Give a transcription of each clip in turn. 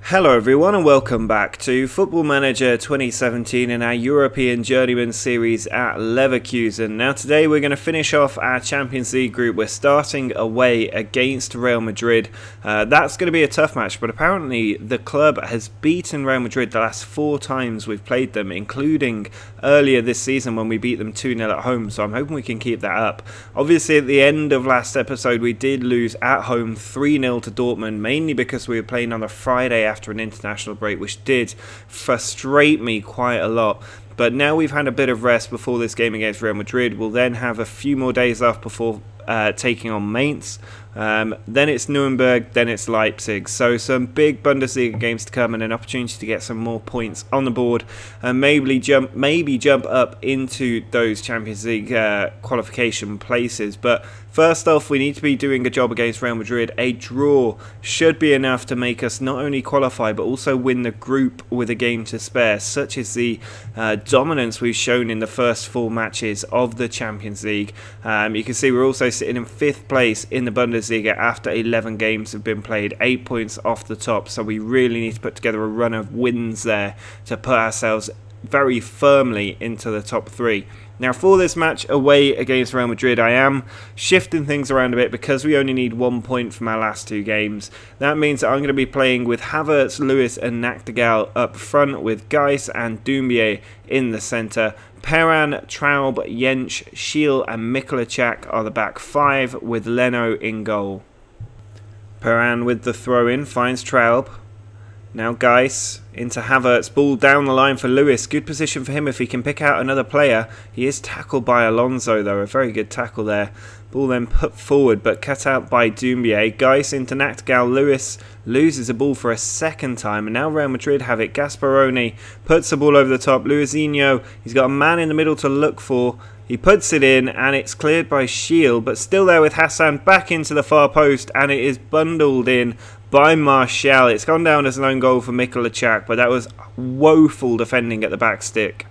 Hello everyone and welcome back to Football Manager 2017 in our European Journeyman series at Leverkusen. Now today we're going to finish off our Champions League group. We're starting away against Real Madrid. That's going to be a tough match, but apparently the club has beaten Real Madrid the last 4 times we've played them, including earlier this season when we beat them 2-0 at home, so I'm hoping we can keep that up. Obviously at the end of last episode we did lose at home 3-0 to Dortmund, mainly because we were playing on a Friday after an international break, which did frustrate me quite a lot. But now we've had a bit of rest before this game against Real Madrid. We'll then have a few more days off before taking on Mainz. Then it's Nuremberg, then it's Leipzig. So some big Bundesliga games to come and an opportunity to get some more points on the board and maybe jump up into those Champions League qualification places. But first off, we need to be doing a job against Real Madrid. A draw should be enough to make us not only qualify but also win the group with a game to spare, such as the dominance we've shown in the first 4 matches of the Champions League. You can see we're also sitting in 5th place in the Bundesliga after 11 games have been played, 8 points off the top, so we really need to put together a run of wins there to put ourselves very firmly into the top 3. Now for this match away against Real Madrid, I am shifting things around a bit because we only need 1 point from our last 2 games. That means that I'm going to be playing with Havertz, Lewis and Nachtigall up front, with Geis and Doumbia in the centre. Perran, Traub, Jensch, Schiel and Mikulacak are the back 5, with Leno in goal. Perran with the throw-in finds Traub. Now Geis into Havertz, ball down the line for Lewis. Good position for him if he can pick out another player. He is tackled by Alonso though, a very good tackle there. Ball then put forward but cut out by Doumbia. Geis into Nachtigall. Lewis loses the ball for a second time and now Real Madrid have it. Gasparoni puts the ball over the top. Luizinho, he's got a man in the middle to look for. He puts it in and it's cleared by Schiel, but still there with Hassan back into the far post and it is bundled in by Martial. It's gone down as an own goal for Mikulacak, but that was woeful defending at the back stick.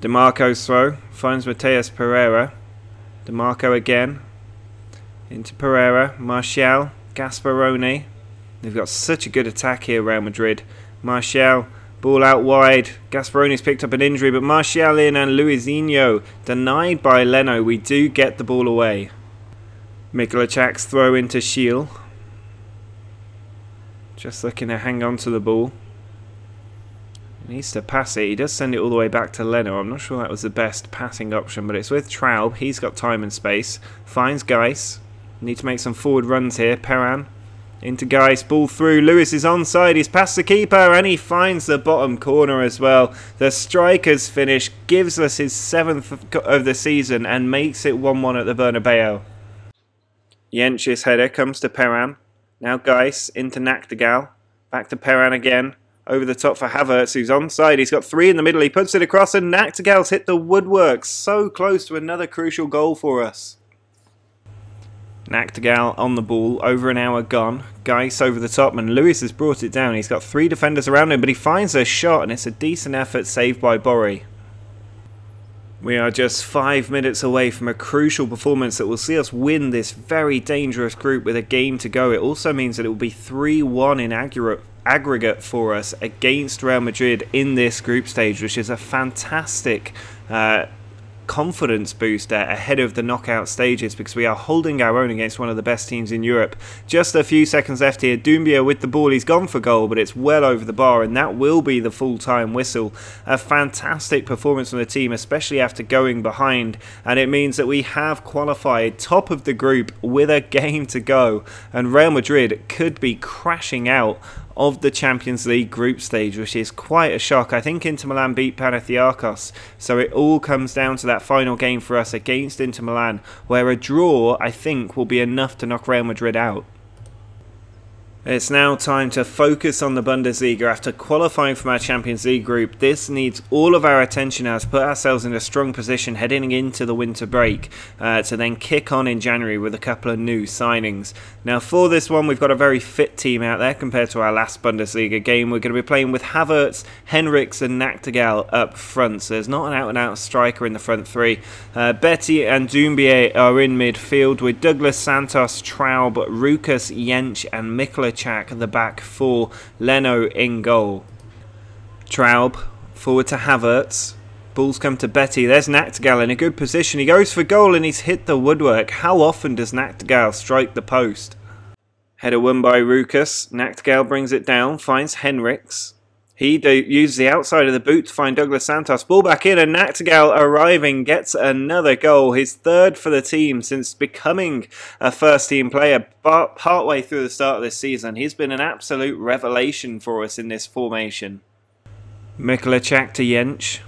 DeMarco's throw finds Mateus Pereira. DeMarco again into Pereira. Martial, Gasparoni. They've got such a good attack here, Real Madrid. Martial, ball out wide. Gasparoni's picked up an injury, but Martial in and Luizinho denied by Leno. We do get the ball away. Mikulacak's throw into Schiel. Just looking to hang on to the ball. He needs to pass it. He does send it all the way back to Leno. I'm not sure that was the best passing option, but it's with Traub. He's got time and space. Finds Geis. Need to make some forward runs here. Perran into Geis. Ball through. Lewis is onside. He's past the keeper and he finds the bottom corner as well. The striker's finish gives us his 7th of the season and makes it 1-1 at the Bernabeu. Jensch's header comes to Perran. Now Geis into Nachtigall. Back to Perran again. Over the top for Havertz, who's onside. He's got 3 in the middle. He puts it across and Nachtigall's hit the woodwork. So close to another crucial goal for us. Nachtigall on the ball. Over an hour gone. Geis over the top and Lewis has brought it down. He's got 3 defenders around him, but he finds a shot and it's a decent effort saved by Borri. We are just 5 minutes away from a crucial performance that will see us win this very dangerous group with a game to go. It also means that it will be 3-1 in aggregate for us against Real Madrid in this group stage, which is a fantastic confidence booster ahead of the knockout stages because we are holding our own against one of the best teams in Europe. Just a few seconds left here. Doumbia with the ball. He's gone for goal, but it's well over the bar and that will be the full-time whistle. A fantastic performance from the team, especially after going behind, and it means that we have qualified top of the group with a game to go and Real Madrid could be crashing out of the Champions League group stage, which is quite a shock. I think Inter Milan beat Panathinaikos, so it all comes down to that final game for us against Inter Milan, where a draw, I think, will be enough to knock Real Madrid out. It's now time to focus on the Bundesliga. After qualifying from our Champions League group, this needs all of our attention now to put ourselves in a strong position heading into the winter break to then kick on in January with a couple of new signings. Now for this one, we've got a very fit team out there compared to our last Bundesliga game. We're going to be playing with Havertz, Henrichs and Nachtigall up front, so there's not an out-and-out striker in the front 3. Betty and Doumbia are in midfield with Douglas, Santos, Traub, Rukas, Jensch and Mikulacak Mikulacak at the back for Leno in goal. Traub forward to Havertz. Balls come to Betty. There's Nachtigall in a good position. He goes for goal and he's hit the woodwork. How often does Nachtigall strike the post? Header won by Rukas. Nachtigall brings it down, finds Henriks. He uses the outside of the boot to find Douglas Santos. Ball back in and Nachtigall arriving gets another goal. His third for the team since becoming a first team player partway through the start of this season. He's been an absolute revelation for us in this formation. Mikulacak to Jensch.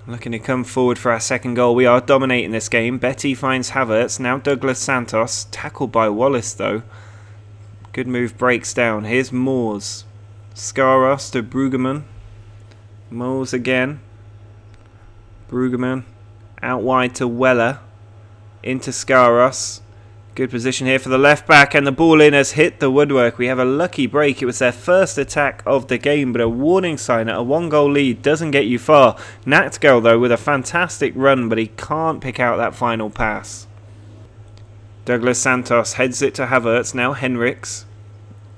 Looking to come forward for our second goal. We are dominating this game. Betty finds Havertz. Now Douglas Santos. Tackled by Wallace though. Good move, breaks down. Here's Moores. Skaros to Brueggemann. Moores again. Brueggemann. Out wide to Weller. Into Skaros. Good position here for the left back, and the ball in has hit the woodwork. We have a lucky break. It was their first attack of the game, but a warning sign at a 1-goal lead doesn't get you far. Nachtigall though with a fantastic run, but he can't pick out that final pass. Douglas Santos heads it to Havertz. Now Henriks.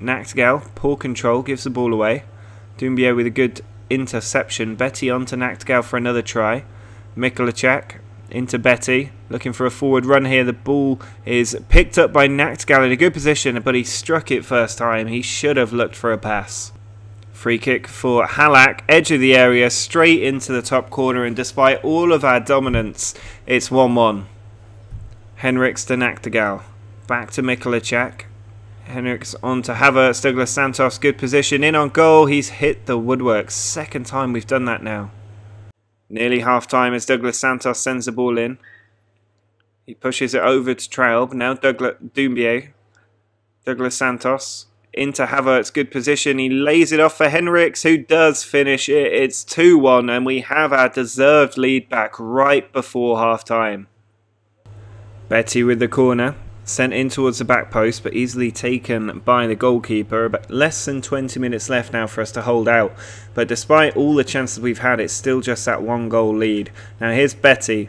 Nachtigall, poor control, gives the ball away. Doumbia with a good interception. Betty on to Nachtigall for another try. Mikulacak into Betty, looking for a forward run here. The ball is picked up by Nachtigall in a good position, but he struck it first time. He should have looked for a pass. Free kick for Halak, edge of the area, straight into the top corner, and despite all of our dominance, it's 1-1. Henriks to Nachtigall, back to Mikulacak. Henriks on to Havertz. Douglas Santos, good position, in on goal. He's hit the woodwork. Second time we've done that now. Nearly half time as Douglas Santos sends the ball in. He pushes it over to Traub. Now Doumbia. Douglas Santos into Havertz. Good position. He lays it off for Henriks, who does finish it. It's 2-1 and we have our deserved lead back right before half time. Betty with the corner. Sent in towards the back post, but easily taken by the goalkeeper. But less than 20 minutes left now for us to hold out. But despite all the chances we've had, it's still just that 1-goal lead. Now here's Betty.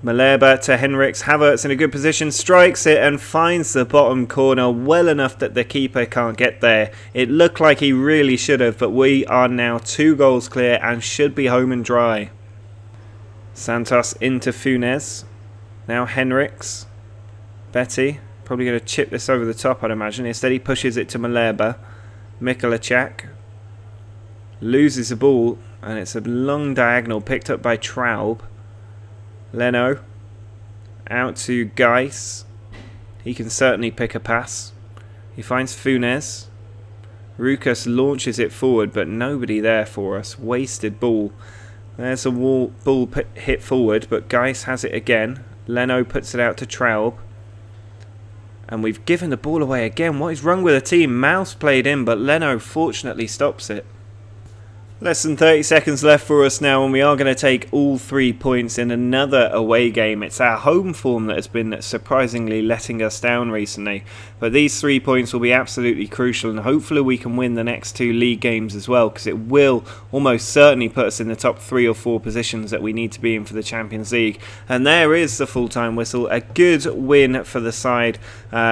Malherbe to Henriks. Havertz in a good position, strikes it and finds the bottom corner well enough that the keeper can't get there. It looked like he really should have, but we are now 2 goals clear and should be home and dry. Santos into Funes. Now Henriks. Betty, probably going to chip this over the top, I'd imagine. Instead he pushes it to Malherbe. Mikulacak loses the ball, and it's a long diagonal picked up by Traub. Leno out to Geis. He can certainly pick a pass. He finds Funes. Rukas launches it forward, but nobody there for us. Wasted ball. There's a ball hit forward, but Geis has it again. Leno puts it out to Traub. And we've given the ball away again. What is wrong with the team? Mouse played in, but Leno fortunately stops it. Less than 30 seconds left for us now, and we are going to take all 3 points in another away game. It's our home form that has been surprisingly letting us down recently. But these 3 points will be absolutely crucial, and hopefully we can win the next 2 league games as well, because it will almost certainly put us in the top 3 or 4 positions that we need to be in for the Champions League. And there is the full-time whistle. A good win for the side.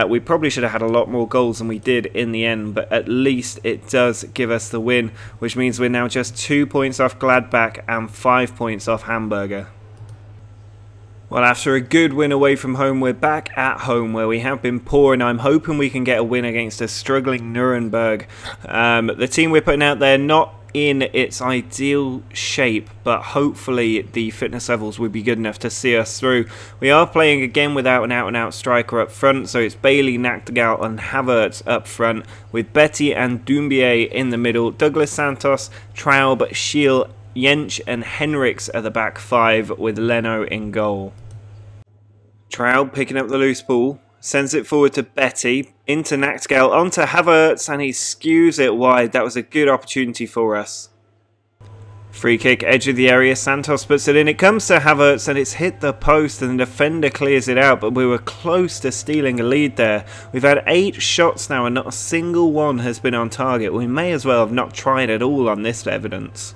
We probably should have had a lot more goals than we did in the end, but at least it does give us the win, which means we're now just 2 points off Gladbach and 5 points off Hamburger. Well, after a good win away from home, we're back at home where we have been poor, and I'm hoping we can get a win against a struggling Nuremberg. The team we're putting out there, not in its ideal shape, but hopefully the fitness levels will be good enough to see us through. We are playing again without an out-and-out striker up front, so it's Bailey, Nachtigall and Havertz up front, with Betty and Doumbia in the middle. Douglas Santos, Traub, Schiel, Jensch and Henriks are the back 5, with Leno in goal. Traub picking up the loose ball. Sends it forward to Betty, into Nachtigall, onto Havertz, and he skews it wide. That was a good opportunity for us. Free kick, edge of the area, Santos puts it in. It comes to Havertz, and it's hit the post, and the defender clears it out, but we were close to stealing a lead there. We've had 8 shots now, and not a single one has been on target. We may as well have not tried at all on this evidence.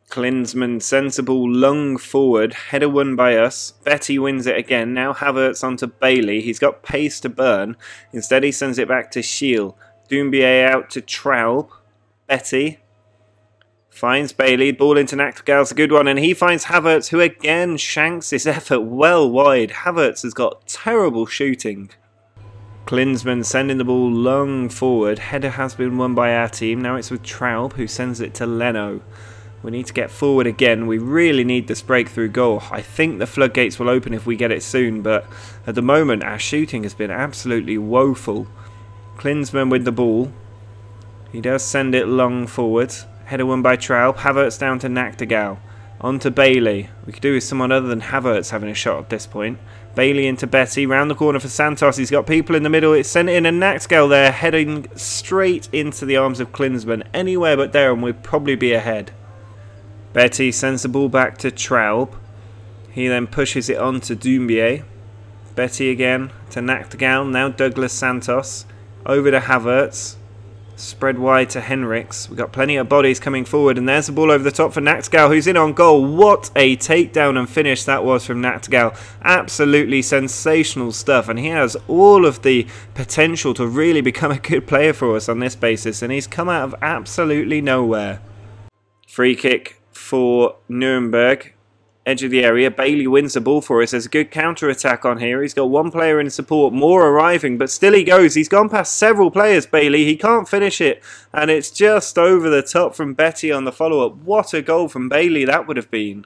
Klinsmann sends the ball long forward, header won by us. Betty wins it again. Now Havertz onto Bailey. He's got pace to burn. Instead he sends it back to Schiel. Doumbia out to Traub. Betty finds Bailey. Ball into Nachtigal's a good one. And he finds Havertz, who again shanks his effort well wide. Havertz has got terrible shooting. Klinsmann sending the ball long forward. Header has been won by our team. Now it's with Traub, who sends it to Leno. We need to get forward again. We really need this breakthrough goal. I think the floodgates will open if we get it soon. But at the moment, our shooting has been absolutely woeful. Klinsmann with the ball. He does send it long forward. Header won by Traub. Havertz down to Nachtigal. On to Bailey. We could do with someone other than Havertz having a shot at this point. Bailey into Betty. Round the corner for Santos. He's got people in the middle. It's sent in, and Nachtigal there, heading straight into the arms of Klinsmann. Anywhere but there, and we'd probably be ahead. Betty sends the ball back to Traub. He then pushes it on to Doumbia. Betty again to Nachtigal. Now Douglas Santos. Over to Havertz. Spread wide to Henriks. We've got plenty of bodies coming forward, and there's the ball over the top for Nachtigal, who's in on goal. What a takedown and finish that was from Nachtigal. Absolutely sensational stuff, and he has all of the potential to really become a good player for us on this basis, and he's come out of absolutely nowhere. Free kick for Nuremberg. Edge of the area. Bailey wins the ball for us. There's a good counter-attack on here. He's got one player in support, more arriving, but still he goes. He's gone past several players, Bailey. He can't finish it, and it's just over the top from Betty on the follow-up. What a goal from Bailey that would have been.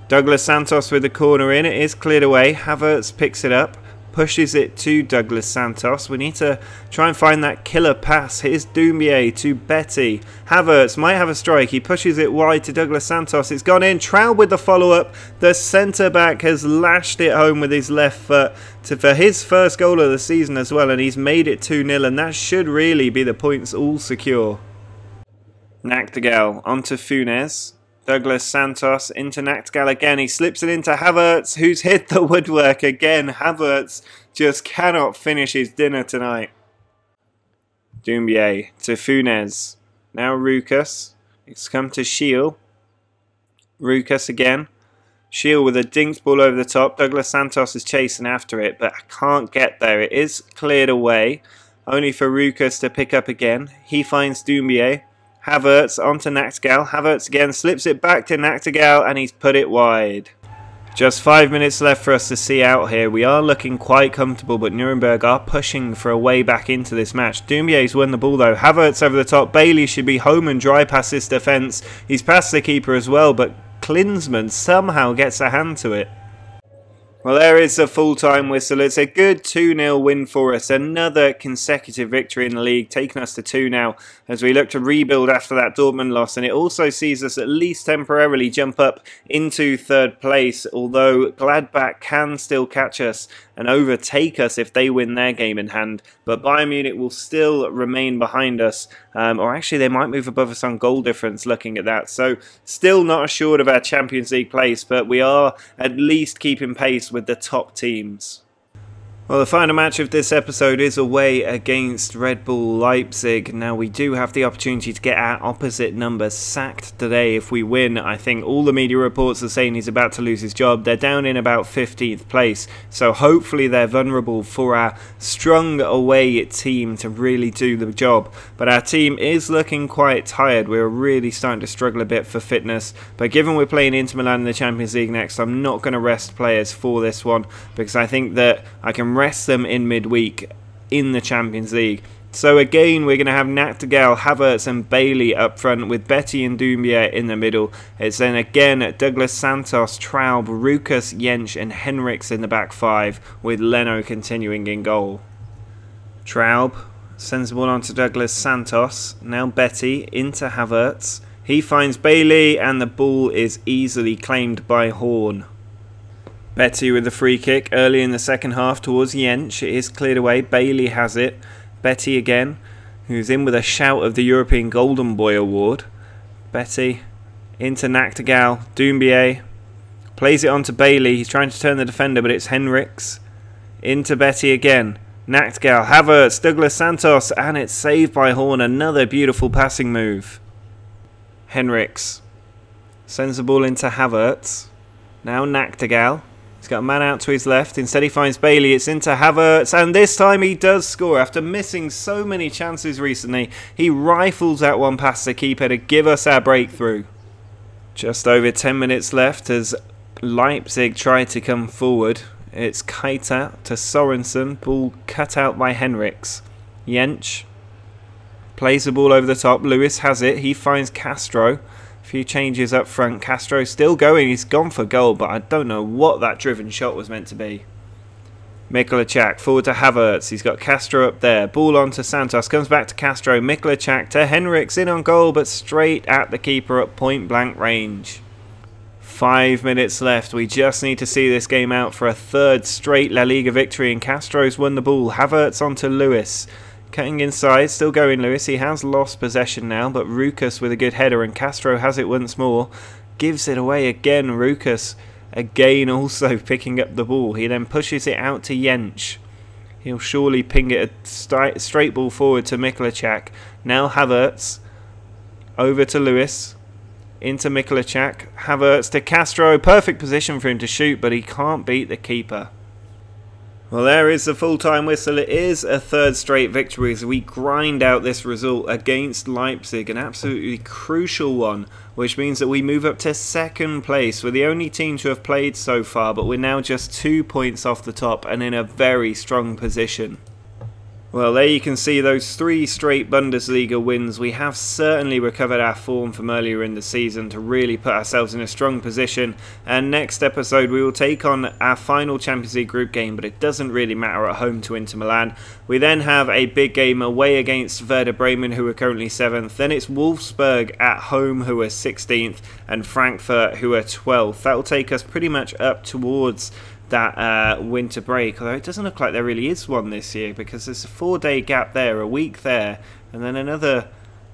Douglas Santos with the corner in. It is cleared away. Havertz picks it up. Pushes it to Douglas Santos. We need to try and find that killer pass. Here's Doumbia to Betty. Havertz might have a strike. He pushes it wide to Douglas Santos. It's gone in. Traub with the follow-up. The centre-back has lashed it home with his left foot for his first goal of the season as well, and he's made it 2-0, and that should really be the points all secure. Nachtigal onto Funes. Douglas Santos into Nachtigal again. He slips it into Havertz, who's hit the woodwork again. Havertz just cannot finish his dinner tonight. Doumbia to Funes. Now Rukas. It's come to Schiel. Rukas again. Schiel with a dinked ball over the top. Douglas Santos is chasing after it, but I can't get there. It is cleared away. Only for Rukas to pick up again. He finds Doumbia. Havertz onto Nachtigal. Havertz again slips it back to Nachtigal, and he's put it wide. Just 5 minutes left for us to see out here. We are looking quite comfortable, but Nuremberg are pushing for a way back into this match. Doumbia's won the ball though. Havertz over the top. Bailey should be home and dry past this defence. He's past the keeper as well, but Klinsmann somehow gets a hand to it. Well, there is a full-time whistle. It's a good 2-0 win for us. Another consecutive victory in the league, taking us to 2 now as we look to rebuild after that Dortmund loss. And it also sees us at least temporarily jump up into 3rd place, although Gladbach can still catch us and overtake us if they win their game in hand. But Bayern Munich will still remain behind us, or actually they might move above us on goal difference looking at that. So still not assured of our Champions League place, but we are at least keeping pace with the top teams. Well, the final match of this episode is away against Red Bull Leipzig. Now, we do have the opportunity to get our opposite number sacked today if we win. I think all the media reports are saying he's about to lose his job. They're down in about 15th place, so hopefully they're vulnerable for our strong away team to really do the job. But our team is looking quite tired. We're really starting to struggle a bit for fitness. But given we're playing Inter Milan in the Champions League next, I'm not going to rest players for this one, because I think that I can rest them in midweek in the Champions League. So again, we're going to have Nachtigal, Havertz and Bailey up front with Betty and Doumbia in the middle. It's then again Douglas Santos, Traub, Rukas, Jensch and Henriks in the back 5, with Leno continuing in goal. Traub sends the ball on to Douglas Santos. Now Betty into Havertz. He finds Bailey and the ball is easily claimed by Horn. Betty with the free kick early in the second half towards Jensch. It is cleared away. Bailey has it. Betty again, who's in with a shout of the European Golden Boy Award. Betty into Nachtigal. Doumbia plays it on to Bailey. He's trying to turn the defender, but it's Henriks. Into Betty again. Nachtigal, Havertz, Douglas Santos, and it's saved by Horn. Another beautiful passing move. Henriks sends the ball into Havertz. Now Nachtigal. He's He's got a man out to his left. Instead he finds Bailey. It's into Havertz. And this time he does score. After missing so many chances recently, he rifles that one past the keeper to give us our breakthrough. Just over 10 minutes left as Leipzig try to come forward. It's Keita to Sorensen. Ball cut out by Henriks. Jensch plays the ball over the top. Lewis has it. He finds Castro. A few changes up front. Castro still going. He's gone for goal, but I don't know what that driven shot was meant to be. Mikulacak forward to Havertz. He's got Castro up there. Ball on to Santos. Comes back to Castro. Mikulacak to Henriks. In on goal, but straight at the keeper at point blank range. 5 minutes left. We just need to see this game out for a third straight La Liga victory, and Castro's won the ball. Havertz on to Lewis. Cutting inside, still going Lewis. He has lost possession now, but Rukas with a good header, and Castro has it once more. Gives it away again. Rukas again also picking up the ball. He then pushes it out to Jensch. He'll surely ping it a straight ball forward to Mikulacak. Now Havertz. Over to Lewis. Into Mikulacak. Havertz to Castro. Perfect position for him to shoot, but he can't beat the keeper. Well, there is the full-time whistle. It is a third straight victory as we grind out this result against Leipzig, an absolutely crucial one, which means that we move up to second place. We're the only team to have played so far, but we're now just 2 points off the top and in a very strong position. Well, there you can see those 3 straight Bundesliga wins. We have certainly recovered our form from earlier in the season to really put ourselves in a strong position. And next episode we will take on our final Champions League group game, but it doesn't really matter at home to Inter Milan. We then have a big game away against Werder Bremen, who are currently 7th. Then it's Wolfsburg at home, who are 16th, and Frankfurt, who are 12th. That will take us pretty much up towards that winter break, although it doesn't look like there really is one this year because there's a 4-day gap there, a week there, and then another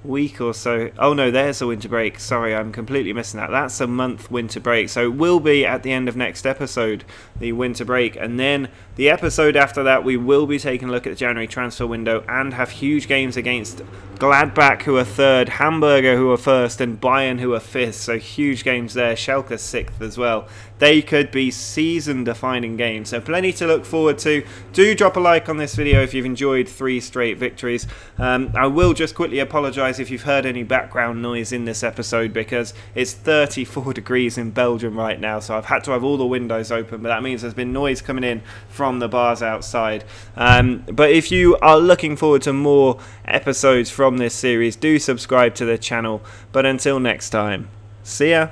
week or so. Oh no, there's a winter break. Sorry, I'm completely missing that. That's a month winter break. So it will be at the end of next episode, the winter break, and then the episode after that we will be taking a look at the January transfer window and have huge games against Gladbach, who are 3rd, Hamburger, who are 1st, and Bayern, who are 5th. So huge games there. Schalke 6th as well. They could be season-defining games, so plenty to look forward to. Do drop a like on this video if you've enjoyed 3 straight victories. I will just quickly apologise if you've heard any background noise in this episode because it's 34 degrees in Belgium right now, so I've had to have all the windows open, but that means there's been noise coming in from the bars outside. But if you are looking forward to more episodes from this series, do subscribe to the channel. But until next time, see ya!